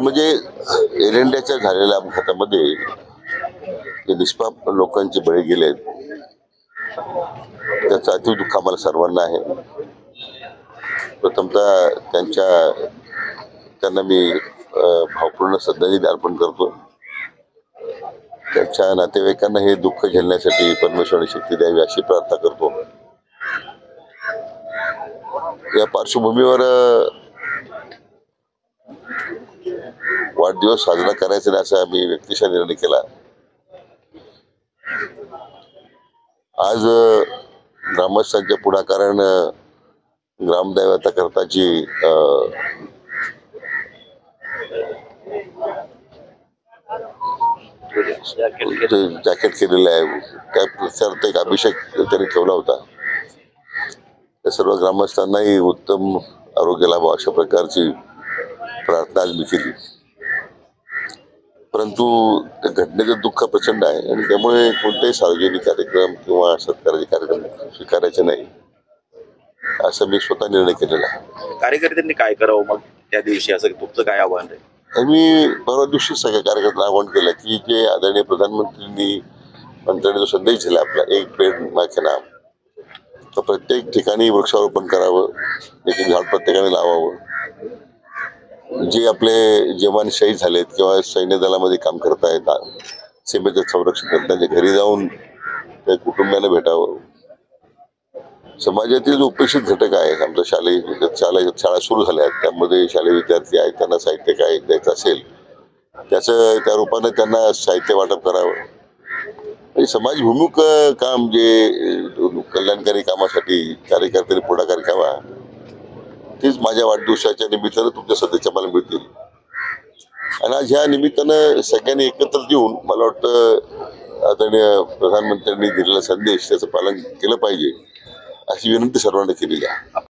खरं म्हणजे एअर इंडियाच्या झालेल्या अपघातामध्ये जे निष्पाप लोकांचे बळी गेलेत त्याचं अति दुःख आम्हाला सर्वांना आहे। प्रथमतः त्यांना मी भावपूर्ण श्रद्धांजली अर्पण करतो। त्यांच्या नातेवाईकांना हे दुःख झेलण्यासाठी परमेश्वराने शक्ती द्यावी अशी प्रार्थना करतो। या पार्श्वभूमीवर वाढदिवस साजरा करायचा नाही असा मी व्यक्तिशः निर्णय केला। आज ग्रामस्थांच्या पुढाकारानं ग्रामदैवताकरता जी जॅकेट केलेलं आहे त्याच्यावर एक अभिषेक त्यांनी ठेवला होता। त्या सर्व ग्रामस्थांनाही उत्तम आरोग्य लाभावं अशा प्रकारची प्रार्थना आज मी केली। परंतु घटनेचं दुःख प्रचंड आहे आणि त्यामुळे कोणतेही सार्वजनिक कार्यक्रम किंवा सत्काराचे कार्यक्रम स्वीकारायचे नाही असं मी स्वतः निर्णय केलेला आहे। कार्यकर्त्यांनी काय करावं मग त्या दिवशी, असं तुमचं काय आव्हान आहे? मी परवा दिवशी सगळ्या कार्यकर्त्यांना आवाहन केलं की जे आदरणीय मंत्र्यांनी जो संदेश दिला आपला एक पेड़ माँ के नाम, तर प्रत्येक ठिकाणी वृक्षारोपण करावं, एक झाड प्रत्येकाने लावावं। जे आपले जवान शहीद झालेत किंवा सैन्य दलामध्ये काम करतायत, सीमेचं संरक्षण करतात, त्यांच्या घरी जाऊन त्या कुटुंबियांना भेटावं। समाजातील जो उपेक्षित घटक आहे, आमच्या शाळा सुरू झाल्या आहेत त्यामध्ये शालेय विद्यार्थी आहेत, त्यांना साहित्य काय द्यायचं असेल त्या रूपाने त्यांना साहित्य वाटप करावं। समाजभिमुख काम जे कल्याणकारी कामासाठी कार्यकर्त्यांनी पुढाकार घ्यावा तेच माझ्या वाढदिवसाच्या निमित्तानं तुमच्या सदस्य मला मिळतील। आणि आज ह्या निमित्तानं सगळ्यांनी एकत्र येऊन मला वाटतं आदरणीय प्रधानमंत्र्यांनी दिलेला संदेश त्याचं पालन केलं पाहिजे अशी विनंती सर्वांना केलेली आहे।